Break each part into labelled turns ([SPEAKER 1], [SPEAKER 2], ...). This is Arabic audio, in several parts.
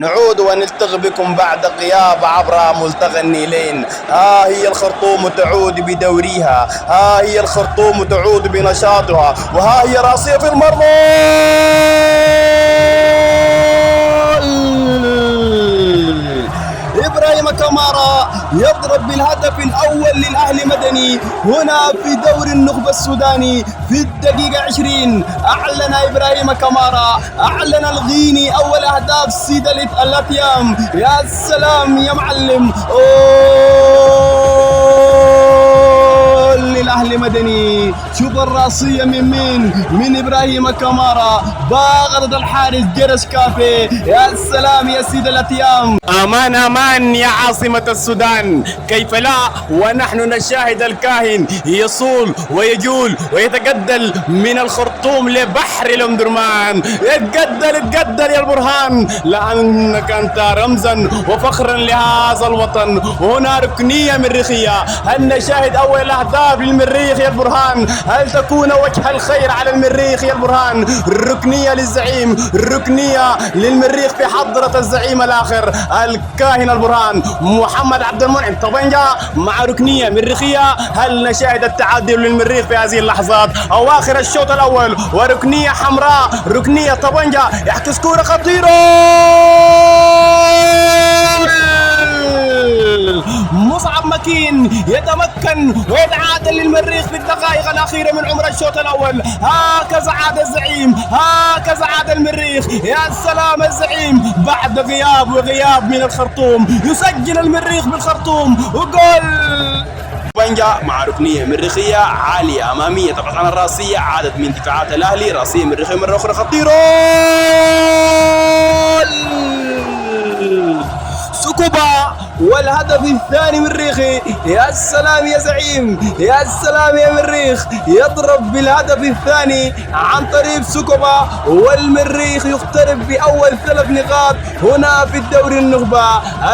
[SPEAKER 1] نعود ونلتقي بكم بعد غياب عبر ملتقى النيلين. هي الخرطوم تعود بدورها، هي الخرطوم تعود بنشاطها، وها هي راسية في المرمى. إبراهيم كمارا يضرب بالهدف الأول للأهلي مدني هنا في دوري النخبة السوداني في الدقيقة 20. أعلن إبراهيم كمارا، أعلن الغيني أول أهداف سيد الأتيام. يا سلام يا معلم، للأهلي مدني. شوف الراسية من مين؟ من إبراهيم كمارا، باغرد الحارس جرش كافي. يا سلام يا سيد الأتيام.
[SPEAKER 2] أمان أمان يا عاصمة السودان، كيف لا ونحن نشاهد الكاهن يصول ويجول ويتجدل من الخرطوم لبحر الأمدرمان. اتجدل يا البرهان، لأنك أنت رمزا وفخرا لهذا الوطن. وهنا ركنية مريخية، هل نشاهد أول الأهداف للمريخ يا البرهان؟ هل تكون وجه الخير على المريخ يا البرهان؟ ركنية للزعيم، ركنية للمريخ في حضرة الزعيم الآخر الكاهن البرهان محمد عبد المنعم طبنجة مع ركنية مريخية. هل نشاهد التعادل للمريخ في هذه اللحظات أواخر الشوط الأول؟ وركنية حمراء، ركنية طبنجة يعكس كورة خطيرة. مصعب مكين يتمكن ويتعادل للمريخ في الدقائق الأخيرة من عمر الشوط الأول. هكذا عاد الزعيم، هكذا عاد المريخ. يا سلام الزعيم بعد غياب من الخرطوم، يسجل المريخ بالخرطوم وجول.
[SPEAKER 1] بنجا مع ركنية مريخية عالية أمامية طبعا الراسية، عادت من دفاعات الأهلي. راسية مريخية مرة أخرى خطيرة. سكوبا والهدف الثاني مريخي. يا سلام يا زعيم، يا سلام يا مريخ. يضرب بالهدف الثاني عن طريق سكوبا، والمريخ يقترب بأول 3 نقاط هنا في الدوري النخبة.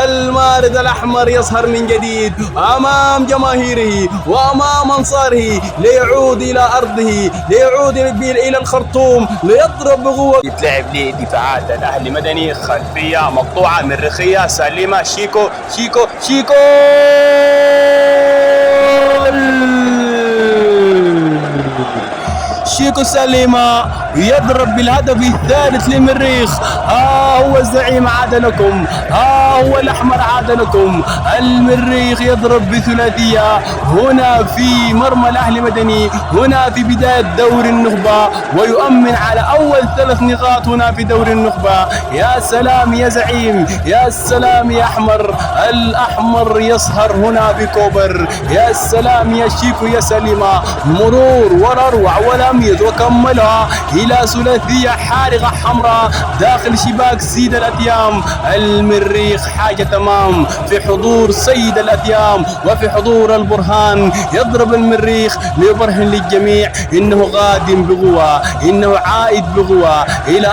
[SPEAKER 1] المارد الأحمر يظهر من جديد أمام جماهيره وأمام أنصاره ليعود إلى أرضه، ليعود إلى الخرطوم ليضرب بقوة.
[SPEAKER 2] يتلعب لدفاعات الأهلي مدني، خلفية مقطوعة مريخية سليمة. شيكو
[SPEAKER 1] شيكو سليمة يضرب بالهدف الثالث للمريخ. هو الزعيم عاد لكم، هو الأحمر عاد لكم. المريخ يضرب بثلاثية هنا في مرمى الأهلي مدني، هنا في بداية دوري النخبة، ويؤمن على أول 3 نقاط هنا في دوري النخبة. يا سلام يا زعيم، يا سلام يا أحمر. الأحمر يسهر هنا بكوبر. يا سلام يا شيكو يا سليمة. مرور وروع ولميز وكملها إلى ثلاثية حارقة حمراء داخل شباك سيد الأتيام. المريخ حاجة تمام في حضور سيد الأتيام وفي حضور البرهان. يضرب المريخ ليبرهن للجميع إنه قادم بقوة، إنه عائد بقوة إلى